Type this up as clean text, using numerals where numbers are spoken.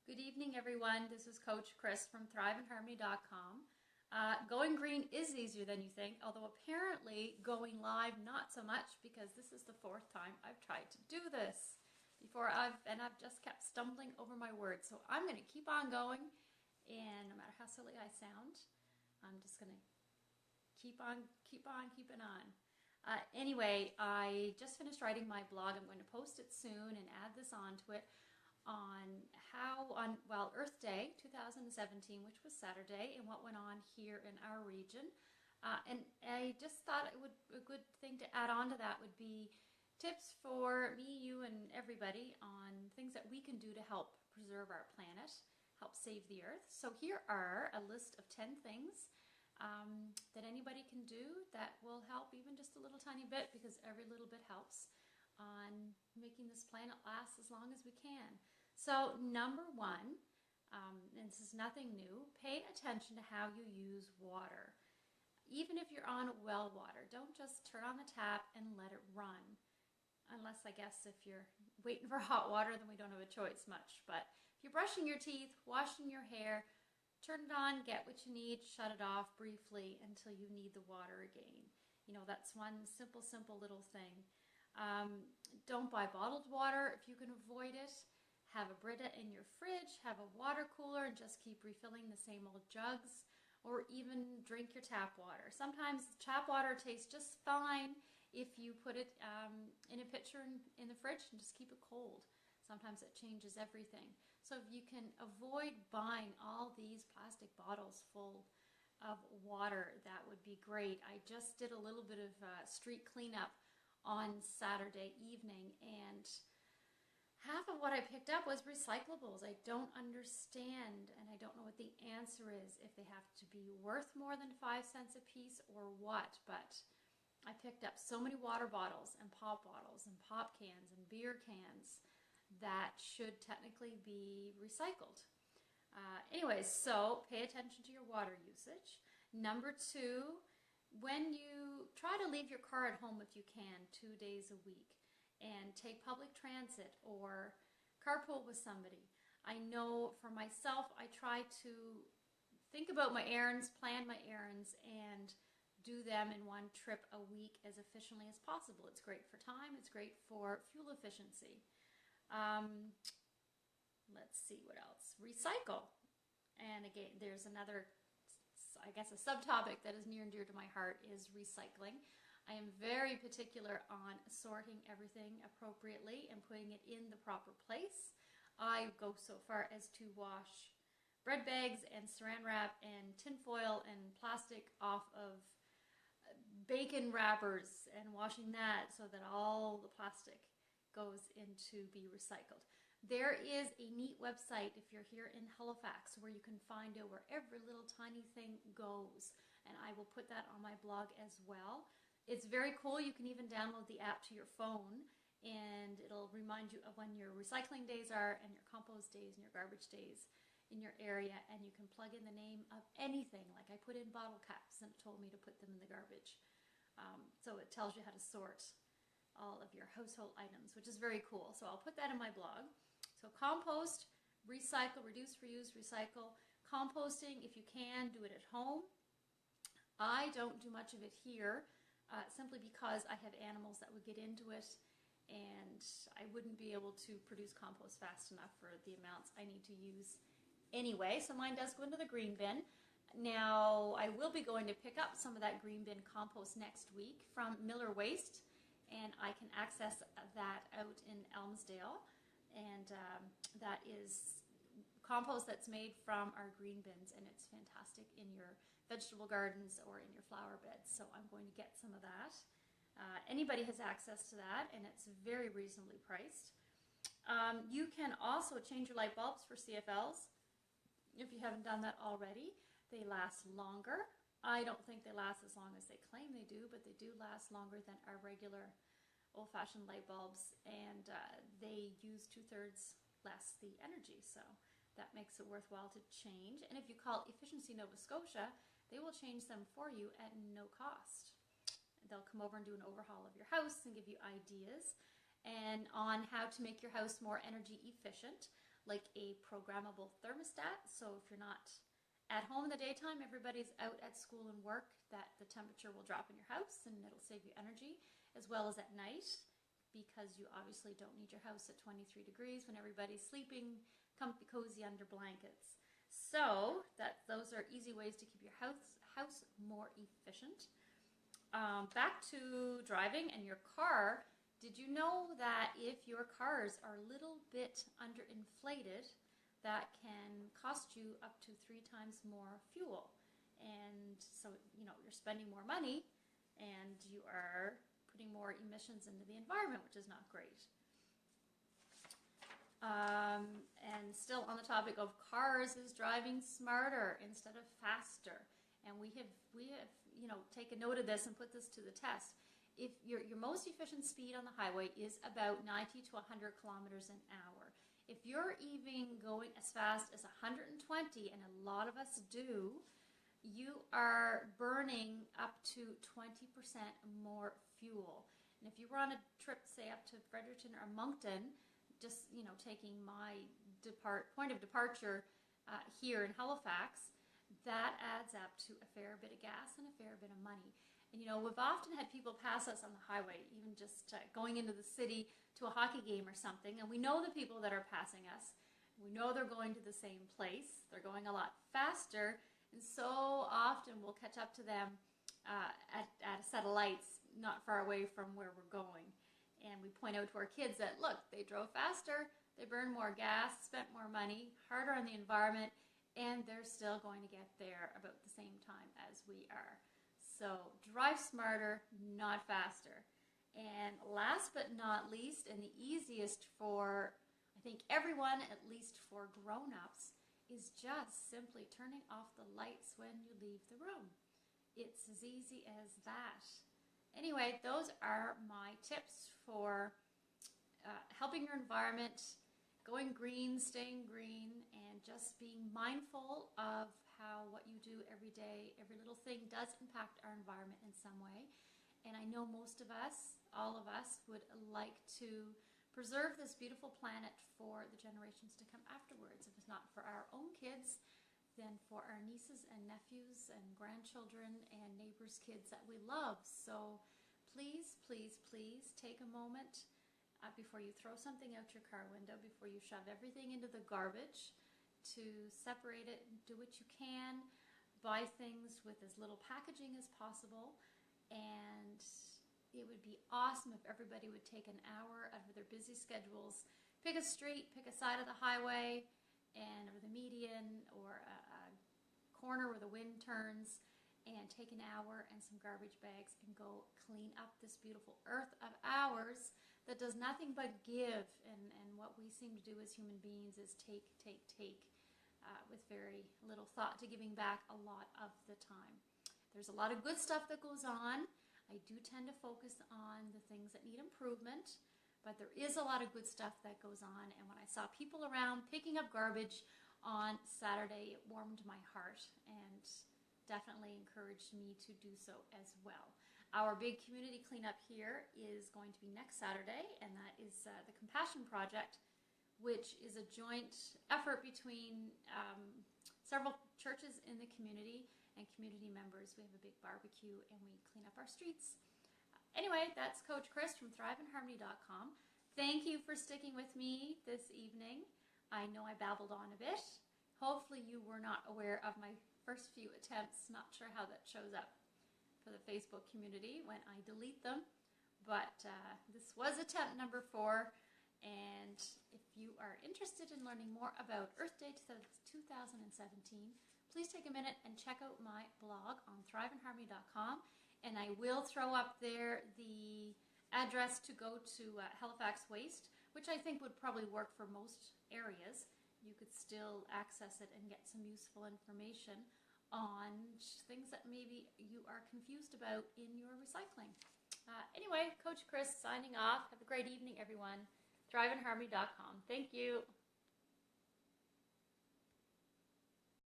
Good evening, everyone. This is Coach Chris from thriveandharmony.com. Going green is easier than you think, although apparently going live not so much, because this is the fourth time I've tried to do this I've just kept stumbling over my words. So I'm going to keep on going, and no matter how silly I sound, I'm just going to keep on keeping on. Anyway, I just finished writing my blog. I'm going to post it soon and add this onto it on Earth Day 2017, which was Saturday, and what went on here in our region. And I just thought a good thing to add on to that would be tips for me, you, and everybody on things that we can do to help preserve our planet, help save the earth. So here are a list of 10 things that anybody can do that will help even just a little tiny bit, because every little bit helps on making this planet last as long as we can. So number one, and this is nothing new, pay attention to how you use water. Even if you're on well water, don't just turn on the tap and let it run. Unless, I guess, if you're waiting for hot water, then we don't have a choice much. But if you're brushing your teeth, washing your hair, turn it on, get what you need, shut it off briefly until you need the water again. You know, that's one simple little thing. Don't buy bottled water if you can avoid it. Have a Brita in your fridge, have a water cooler, and just keep refilling the same old jugs, or even drink your tap water. Sometimes tap water tastes just fine if you put it in a pitcher in the fridge and just keep it cold. Sometimes it changes everything. So if you can avoid buying all these plastic bottles full of water, that would be great. I just did a little bit of street cleanup on Saturday evening, and half of what I picked up was recyclables. I don't understand, and I don't know what the answer is, if they have to be worth more than 5 cents a piece or what, but I picked up so many water bottles and pop cans and beer cans that should technically be recycled. Anyways, so pay attention to your water usage. Number two, when you try to leave your car at home if you can 2 days a week, and take public transit or carpool with somebody. I know for myself, I try to think about my errands, plan my errands, and do them in one trip a week as efficiently as possible. It's great for time, it's great for fuel efficiency. Let's see what else. Recycle. And again, there's another, I guess, a subtopic that is near and dear to my heart is recycling. I am very particular on sorting everything appropriately and putting it in the proper place. I go so far as to wash bread bags and saran wrap and tinfoil and plastic off of bacon wrappers and washing that so that all the plastic goes into be recycled. There is a neat website if you're here in Halifax where you can find out where every little tiny thing goes, and I will put that on my blog as well. It's very cool. You can even download the app to your phone, and it'll remind you of when your recycling days are and your compost days and your garbage days in your area, and you can plug in the name of anything. Like I put in bottle caps and it told me to put them in the garbage. So it tells you how to sort all of your household items, which is very cool. So I'll put that in my blog. So compost, recycle, reduce, reuse, recycle. Composting, if you can, do it at home. I don't do much of it here. Simply because I have animals that would get into it, and I wouldn't be able to produce compost fast enough for the amounts I need to use anyway. So mine does go into the green bin. Now, I will be going to pick up some of that green bin compost next week from Miller Waste, and I can access that out in Elmsdale, and that is compost that's made from our green bins, and it's fantastic in your vegetable gardens or in your flower beds. So I'm going to get some of that. Anybody has access to that, and it's very reasonably priced. You can also change your light bulbs for CFLs if you haven't done that already. They last longer. I don't think they last as long as they claim they do, but they do last longer than our regular old-fashioned light bulbs, and they use 2/3 less the energy. So that makes it worthwhile to change. And if you call Efficiency Nova Scotia, they will change them for you at no cost. They'll come over and do an overhaul of your house and give you ideas and on how to make your house more energy efficient. like a programmable thermostat. So if you're not at home in the daytime, everybody's out at school and work, that the temperature will drop in your house and it'll save you energy, as well as at night, because you obviously don't need your house at 23 degrees when everybody's sleeping comfy cozy under blankets. So those are easy ways to keep your house more efficient. Back to driving and your car. Did you know that if your cars are a little bit underinflated, that can cost you up to 3 times more fuel? And so, you're spending more money and you are putting more emissions into the environment, which is not great. And still on the topic of cars, is driving smarter instead of faster. And we have taken note of this and put this to the test. If your most efficient speed on the highway is about 90 to 100 kilometers an hour. If you're even going as fast as 120, and a lot of us do, you are burning up to 20% more fuel. And if you were on a trip, say up to Fredericton or Moncton, just taking my point of departure here in Halifax, that adds up to a fair bit of gas and a fair bit of money. And we've often had people pass us on the highway, even just going into the city to a hockey game or something, and we know the people that are passing us. We know they're going to the same place. They're going a lot faster, and so often we'll catch up to them at a set of lights not far away from where we're going. And we point out to our kids that, look, they drove faster, they burned more gas, spent more money, harder on the environment, and they're still going to get there about the same time as we are. So drive smarter, not faster. And last but not least, and the easiest for, I think, everyone, at least for grown-ups, is just simply turning off the lights when you leave the room. It's as easy as that. Anyway, those are my tips for helping your environment, going green, staying green, and just being mindful of how what you do every day, every little thing does impact our environment in some way. And I know most of us, all of us, would like to preserve this beautiful planet for the generations to come afterwards. If it's not for our own kids, then for our nieces and nephews and grandchildren and neighbors' kids that we love. So please, please, please take a moment before you throw something out your car window, before you shove everything into the garbage, to separate it and do what you can. Buy things with as little packaging as possible. And it would be awesome if everybody would take an hour out of their busy schedules, pick a street, pick a side of the highway, or the median, or a corner where the wind turns, and take an hour and some garbage bags and go clean up this beautiful earth of ours that does nothing but give. And what we seem to do as human beings is take, with very little thought to giving back a lot of the time. There's a lot of good stuff that goes on. I do tend to focus on the things that need improvement, but there is a lot of good stuff that goes on. And when I saw people around picking up garbage on Saturday, it warmed my heart and definitely encouraged me to do so as well. Our big community cleanup here is going to be next Saturday, and that is the Compassion Project, which is a joint effort between several churches in the community and community members. We have a big barbecue and we clean up our streets. Anyway, that's Coach Chris from thriveandharmony.com. Thank you for sticking with me this evening. I know I babbled on a bit. Hopefully you were not aware of my first few attempts. Not sure how that shows up for the Facebook community when I delete them. But this was attempt number 4. And if you are interested in learning more about Earth Day 2017, please take a minute and check out my blog on thriveandharmony.com. And I will throw up there the address to go to Halifax Waste, which I think would probably work for most areas. You could still access it and get some useful information on things that maybe you are confused about in your recycling. Anyway, Coach Chris signing off. Have a great evening, everyone. thriveandharmony.com. Thank you.